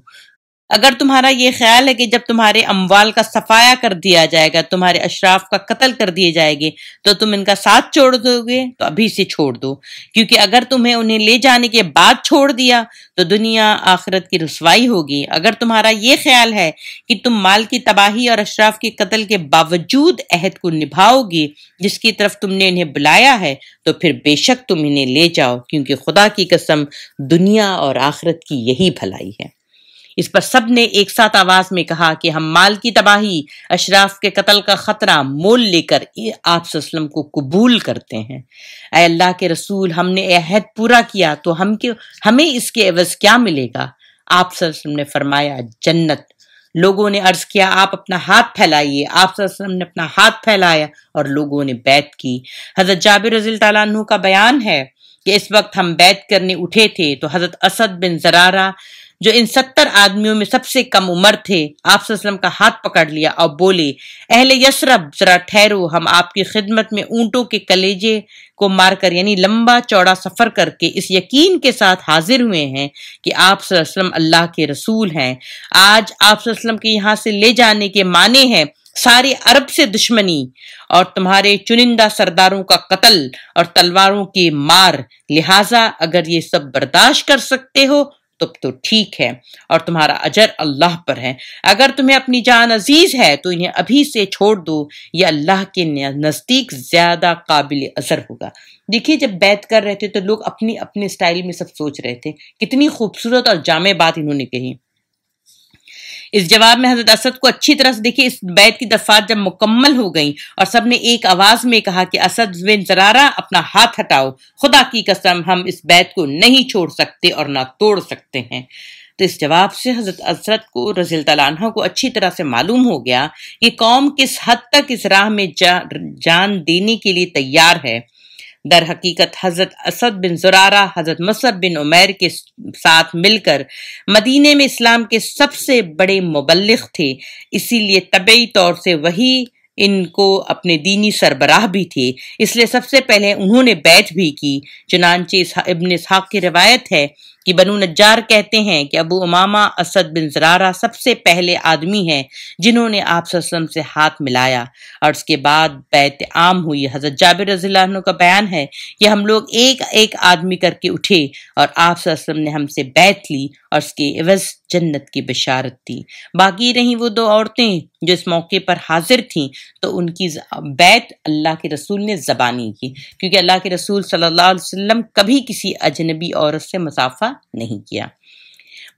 اگر تمہارا یہ خیال ہے کہ جب تمہارے اموال کا صفایا کر دیا جائے گا، تمہارے اشراف کا قتل کر دیے جائے گے تو تم ان کا ساتھ چھوڑ دو گے، تو ابھی سے چھوڑ دو، کیونکہ اگر تمہیں انہیں لے جانے کے بعد چھوڑ دیا تو دنیا آخرت کی رسوائی ہوگی۔ اگر تمہارا یہ خیال ہے کہ تم مال کی تباہی اور اشراف کے قتل کے باوجود عہد کو نبھاؤ گے جس کی طرف تم نے انہیں بلایا ہے، تو پھر بے شک تم انہیں لے جاؤ، کیونکہ خدا کی قسم دنیا اور آخرت کی یہی بھلائی ہے۔ اس پر سب نے ایک ساتھ آواز میں کہا کہ ہم مال کی تباہی، اشراف کے قتل کا خطرہ مول لے کر آپ صلی اللہ علیہ وسلم کو قبول کرتے ہیں۔ اے اللہ کے رسول، ہم نے عہد پورا کیا تو ہمیں اس کے عوض کیا ملے گا؟ آپ صلی اللہ علیہ وسلم نے فرمایا، جنت۔ لوگوں نے عرض کیا، آپ اپنا ہاتھ پھیلائیے۔ آپ صلی اللہ علیہ وسلم نے اپنا ہاتھ پھیلایا اور لوگوں نے بیعت کی۔ حضرت جابر رضی اللہ تعالیٰ عنہ کا بیان ہے کہ اس وقت ہم بیعت کرنے اٹھے تھے تو حضرت اسد بن زرارہ جو ان 70 آدمیوں میں سب سے کم عمر تھے، آپ صلی اللہ علیہ وسلم کا ہاتھ پکڑ لیا اور بولے، اہل یثرب ذرا ٹھہرو، ہم آپ کی خدمت میں اونٹوں کے کلیجے کو مار کر، یعنی لمبا چوڑا سفر کر کے اس یقین کے ساتھ حاضر ہوئے ہیں کہ آپ صلی اللہ علیہ وسلم اللہ کے رسول ہیں۔ آج آپ صلی اللہ علیہ وسلم کے یہاں سے لے جانے کے معنی ہے سارے عرب سے دشمنی اور تمہارے چنندہ سرداروں کا قتل اور تلواروں کی مار، لہٰذا اگر یہ سب برداشت کر سکتے ہو تو ٹھیک ہے اور تمہارا اجر اللہ پر ہے، اگر تمہیں اپنی جان عزیز ہے تو انہیں ابھی سے چھوڑ دو، یہ اللہ کے نزدیک زیادہ قابل اثر ہوگا۔ دیکھیے جب بیعت کر رہے تھے تو لوگ اپنی اپنے سٹائل میں سب سوچ رہے تھے، کتنی خوبصورت اور جامع بات انہوں نے کہی۔ اس جواب میں حضرت اسد کو اچھی طرح سے دیکھیے، اس بیعت کی دفعات جب مکمل ہو گئیں اور سب نے ایک آواز میں کہا کہ اسد بن زرارہ اپنا ہاتھ ہٹاؤ، خدا کی قسم ہم اس بیعت کو نہیں چھوڑ سکتے اور نہ توڑ سکتے ہیں۔ تو اس جواب سے حضرت اسد کو رضی اللہ تعالیٰ عنہ کو اچھی طرح سے معلوم ہو گیا کہ قوم کس حد تک اس راہ میں جان دینے کے لیے تیار ہے۔ در حقیقت حضرت اسد بن زرارہ حضرت مصعب بن عمیر کے ساتھ مل کر مدینے میں اسلام کے سب سے بڑے مبلغ تھے، اسی لیے طبعی طور سے وہی ان کو اپنے دینی سربراہ بھی تھے، اس لیے سب سے پہلے انہوں نے بیعت بھی کی۔ چنانچہ ابن اسحاق کی روایت ہے کہ بنو نجار کہتے ہیں کہ ابو امامہ اسد بن زرارہ سب سے پہلے آدمی ہیں جنہوں نے آپ صلی اللہ علیہ وسلم سے ہاتھ ملایا اور اس کے بعد بیعت عام ہوئی۔ حضرت جابر رضی اللہ عنہ کا بیان ہے کہ ہم لوگ ایک ایک آدمی کر کے اٹھے اور آپ صلی اللہ علیہ وسلم نے ہم سے بیعت لی اور اس کے عوض جنت کی بشارت دی۔ باقی رہیں وہ 2 عورتیں جو اس موقع پر حاضر تھیں تو ان کی بیعت اللہ کے رسول نے زبانی کی، کیونکہ اللہ کے رسول صلی اللہ علیہ وسلم کبھی کسی اجنبی عورت سے مصافحہ نہیں کیا۔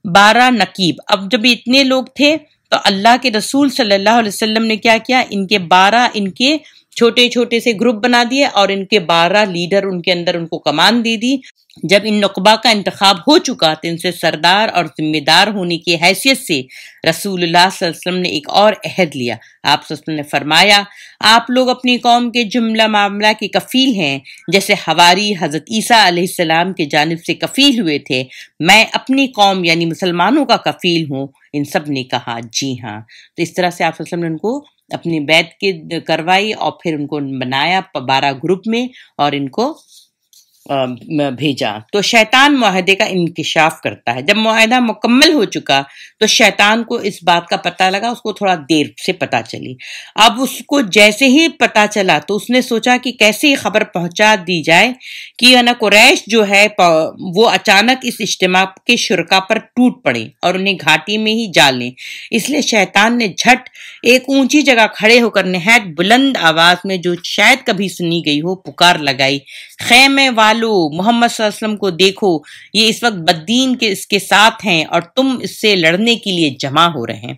12 نقیب. اب جب اتنے لوگ تھے تو اللہ کے رسول صلی اللہ علیہ وسلم نے کیا کیا، ان کے 12 ان کے چھوٹے چھوٹے سے گروپ بنا دیے اور ان کے 12 لیڈر ان کے اندر ان کو کمان دے دی. جب ان نقبہ کا انتخاب ہو چکا تو ان سے سردار اور ذمہ دار ہونے کی حیثیت سے رسول اللہ صلی اللہ علیہ وسلم نے ایک اور عہد لیا. آپ صلی اللہ علیہ وسلم نے فرمایا آپ لوگ اپنی قوم کے جملہ معاملہ کے کفیل ہیں جیسے حواری حضرت عیسیٰ علیہ السلام کے جانب سے کفیل ہوئے تھے، میں اپنی قوم یعنی مسلمانوں کا کفیل ہوں. ان سب نے کہا جی ہاں. تو اس طرح سے آپ صلی اللہ علیہ وسلم نے ان کو اپنی بیعت کے کروائی اور پھر ان کو بنایا 12 گروپ میں اور ان کو بھیجا. تو شیطان معاہدے کا انکشاف کرتا ہے. جب معاہدہ مکمل ہو چکا تو شیطان کو اس بات کا پتہ لگا، اس کو تھوڑا دیر سے پتہ چلی. اب اس کو جیسے ہی پتہ چلا تو اس نے سوچا کہ کیسے خبر پہنچا دی جائے کہ قریش جو ہے وہ اچانک اس اجتماع کے شرکا پر ٹوٹ پڑے اور انہیں گھاٹی میں ہی جال لیں. اس لیے شیطان نے جھٹ ایک اونچی جگہ کھڑے ہو کر نہایت بلند آواز میں جو شاید کبھی سنی گئی ہو پکار لگائی، خیمے والو محمد صلی اللہ علیہ وسلم کو دیکھو، یہ اس وقت بددین کے اس کے ساتھ ہیں اور تم اس سے لڑنے کے لیے جمع ہو رہے ہیں.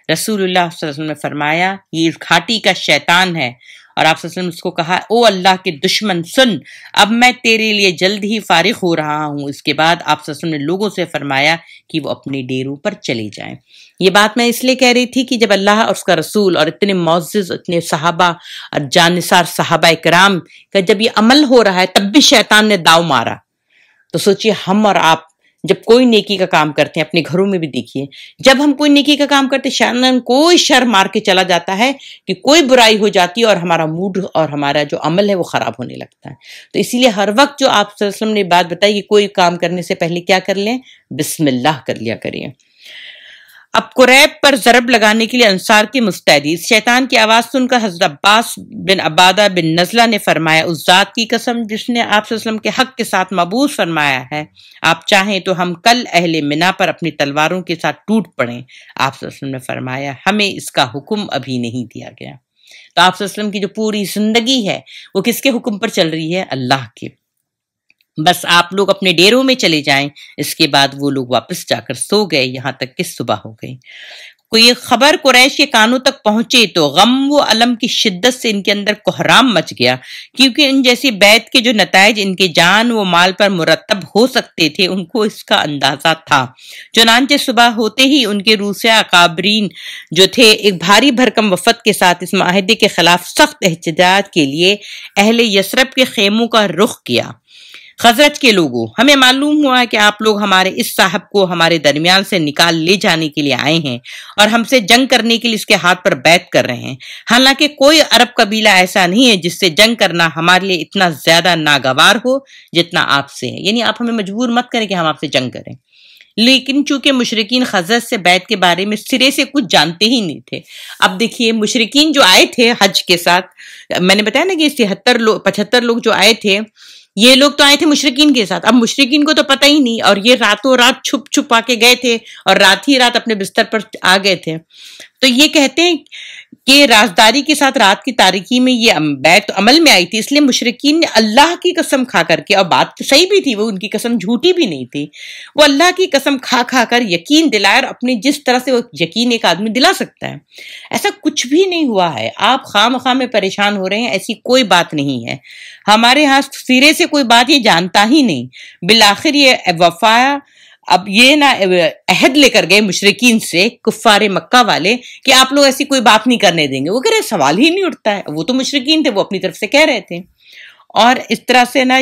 رسول اللہ صلی اللہ علیہ وسلم نے فرمایا یہ اس گھاٹی کا شیطان ہے. اور آپ صلی اللہ علیہ وسلم اس کو کہا او اللہ کے دشمن سن، اب میں تیرے لیے جلد ہی فارغ ہو رہا ہوں. اس کے بعد آپ صلی اللہ علیہ وسلم نے لوگوں سے فرمایا کہ وہ اپنے ڈیروں پر چلے جائیں. یہ بات میں اس لیے کہہ رہی تھی کہ جب اللہ اور اس کا رسول اور اتنے معزز اتنے صحابہ اور جانثار صحابہ کرام کا جب یہ عمل ہو رہا ہے تب بھی شیطان نے داؤ مارا، تو سوچئے ہم اور آپ جب کوئی نیکی کا کام کرتے ہیں، اپنے گھروں میں بھی دیکھیے، جب ہم کوئی نیکی کا کام کرتے شیطان کوئی شر مار کے چلا جاتا ہے کہ کوئی برائی ہو جاتی ہے اور ہمارا موڈ اور ہمارا جو عمل ہے وہ خراب ہونے لگتا ہے. تو اسی لیے ہر وقت جو آپ صلی اللہ علیہ وسلم نے بات بتائی کہ کوئی کام کرنے سے پہلے کیا کر لیں، بسم اللہ کر لیا کریں. اب قریب پر ضرب لگانے کے لیے انصار کی مستعدی. شیطان کی آواز سن کر حضرت عباس بن عبادہ بن نزلہ نے فرمایا اس ذات کی قسم جس نے آپ صلی اللہ علیہ وسلم کے حق کے ساتھ مبعوث فرمایا ہے، آپ چاہیں تو ہم کل اہل منا پر اپنی تلواروں کے ساتھ ٹوٹ پڑیں. آپ صلی اللہ علیہ وسلم نے فرمایا ہمیں اس کا حکم ابھی نہیں دیا گیا. تو آپ صلی اللہ علیہ وسلم کی جو پوری زندگی ہے وہ کس کے حکم پر چل رہی ہے؟ اللہ کے. بس آپ لوگ اپنے ڈیروں میں چلے جائیں. اس کے بعد وہ لوگ واپس جا کر سو گئے یہاں تک کہ صبح ہو گئی. کوئی خبر قریش کے کانوں تک پہنچے تو غم و الم کی شدت سے ان کے اندر کوہرام مچ گیا، کیونکہ ان جیسی بیعت کے جو نتائج ان کے جان و مال پر مرتب ہو سکتے تھے ان کو اس کا اندازہ تھا. چنانچہ صبح ہوتے ہی ان کے روسیہ اکابرین جو تھے ایک بھاری بھرکم وفد کے ساتھ اس معاہدے کے خلاف سخت احتجاج کے لیے اہل یثرب کے خیموں کا رخ کیا. خزرج کے لوگوں، ہمیں معلوم ہوا کہ آپ لوگ ہمارے اس صاحب کو ہمارے درمیان سے نکال لے جانے کے لیے آئے ہیں اور ہم سے جنگ کرنے کے لیے اس کے ہاتھ پر بیعت کر رہے ہیں. حالانکہ کوئی عرب قبیلہ ایسا نہیں ہے جس سے جنگ کرنا ہمارے لیے اتنا زیادہ ناگوار ہو جتنا آپ سے ہے. یعنی آپ ہمیں مجبور مت کریں کہ ہم آپ سے جنگ کریں. لیکن چونکہ مشرکین خزرج سے بیعت کے بارے میں سرے سے کچھ جانتے ہی نہیں تھے. اب دیکھیے مشرکین جو آئے تھے حج کے ساتھ، میں نے بتایا نا کہ 75 لوگ جو آئے تھے، یہ لوگ تو آئے تھے مشرکین کے ساتھ. اب مشرکین کو تو پتہ ہی نہیں اور یہ راتوں رات چھپ چھپ آ کے گئے تھے اور رات ہی رات اپنے بستر پر آ گئے تھے. تو یہ کہتے ہیں کہ رازداری کے ساتھ رات کی تاریکی میں یہ بیعت عمل میں آئی تھی. اس لیے مشرکین نے اللہ کی قسم کھا کر کے، اور بات تو صحیح بھی تھی، وہ ان کی قسم جھوٹی بھی نہیں تھی، وہ اللہ کی قسم کھا کھا کر یقین دلائے، اور اپنے جس طرح سے وہ یقین ایک آدمی دلا سکتا ہے ایسا کچھ بھی نہیں ہوا ہے. آپ خواہ مخواہ میں پریشان ہو رہے ہیں، ایسی کوئی بات نہیں ہے. ہمارے ہاں سرے سے کوئی بات یہ جانتا ہی نہیں. بالآخر یہ وفایا اب یہ نہ عہد لے کر گئے مشرکین سے کفار مکہ والے کہ آپ لوگ ایسی کوئی بات نہیں کرنے دیں گے. وہ کہہ رہے سوال ہی نہیں اٹھتا ہے. وہ تو مشرکین تھے، وہ اپنی طرف سے کہہ رہے تھے. اور اس طرح سے نا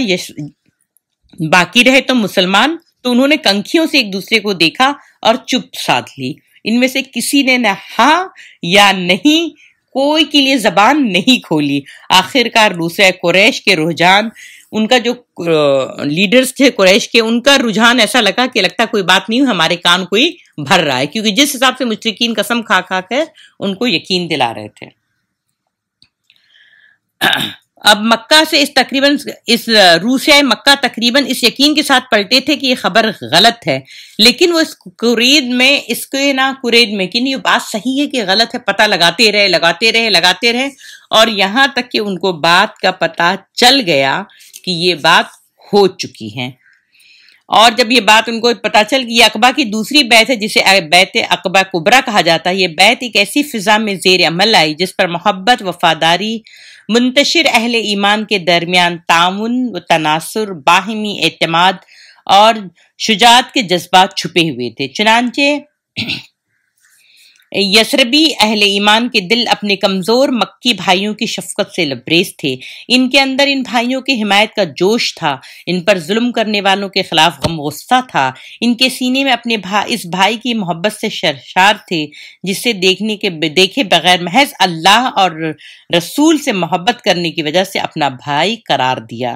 باقی رہے تو مسلمان، تو انہوں نے کنکھیوں سے ایک دوسرے کو دیکھا اور چپ سادھ لی. ان میں سے کسی نے نہ ہاں یا نہیں کوئی کے لیے زبان نہیں کھولی. آخر کار روسیہ قریش کے رجحان، ان کا جو لیڈرز تھے قریش کے، ان کا رجحان ایسا لگا کہ لگتا کوئی بات نہیں، ہمارے کان کوئی بھر رہا ہے، کیونکہ جس حساب سے مشرکین قسم کھا کھا کر ان کو یقین دلا رہے تھے. اب مکہ سے اس روسیہ مکہ تقریباً اس یقین کے ساتھ پلٹے تھے کہ یہ خبر غلط ہے، لیکن وہ قرید میں کہ یہ بات صحیح ہے کہ غلط ہے، پتہ لگاتے رہے اور یہاں تک کہ ان کو بات کا پتہ چل گیا کہ یہ بات ہو چکی ہے. اور جب یہ بات ان کو پتہ چل کہ یہ عقبہ کی دوسری بیعت ہے جسے بیعت عقبہ کبریٰ کہا جاتا ہے، یہ بیعت ایک ایسی فضا میں زیر عمل آئی جس پر محبت، وفاداری، منتشر اہل ایمان کے درمیان تعاون و تناصر، باہمی اعتماد اور شجاعت کے جذبات چھپے ہوئے تھے۔ چنانچہ یثربی اہل ایمان کے دل اپنے کمزور مکی بھائیوں کی شفقت سے لبریز تھے۔ ان کے اندر ان بھائیوں کی حمایت کا جوش تھا، ان پر ظلم کرنے والوں کے خلاف غم غصہ تھا، ان کے سینے میں اپنے اس بھائی کی محبت سے سرشار تھے جسے دیکھے بغیر محض اللہ اور رسول سے محبت کرنے کی وجہ سے اپنا بھائی قرار دیا۔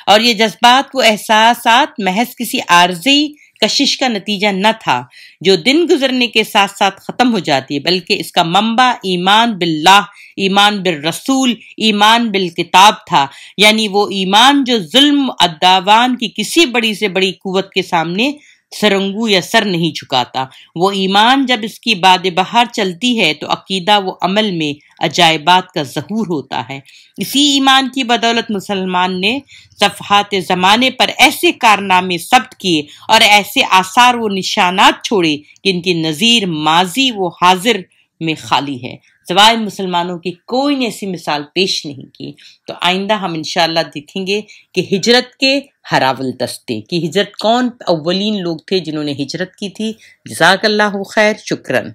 اور یہ جذبات و احساسات محض کسی عارضی کشش کا نتیجہ نہ تھا جو دن گزرنے کے ساتھ ساتھ ختم ہو جاتی ہے، بلکہ اس کا منبع ایمان باللہ، ایمان بالرسول، ایمان بالکتاب تھا، یعنی وہ ایمان جو ظلم عداوان کی کسی بڑی سے بڑی قوت کے سامنے سرنگو یا سر نہیں جھکاتا۔ وہ ایمان جب اس کی باد بہار چلتی ہے تو عقیدہ و عمل میں عجائبات کا ظہور ہوتا ہے۔ اسی ایمان کی بدولت مسلمان نے صفحات زمانے پر ایسے کارنامے ثبت کیے اور ایسے آثار و نشانات چھوڑے کہ ان کی نظیر ماضی و حاضر میں خالی ہے، سوائے مسلمانوں کی کوئی نے ایسی مثال پیش نہیں کی۔ تو آئندہ ہم انشاءاللہ دیکھیں گے کہ ہجرت کے ہراول دستے کی ہجرت کون اولین لوگ تھے جنہوں نے ہجرت کی تھی۔ جزاک اللہ خیر، شکراً۔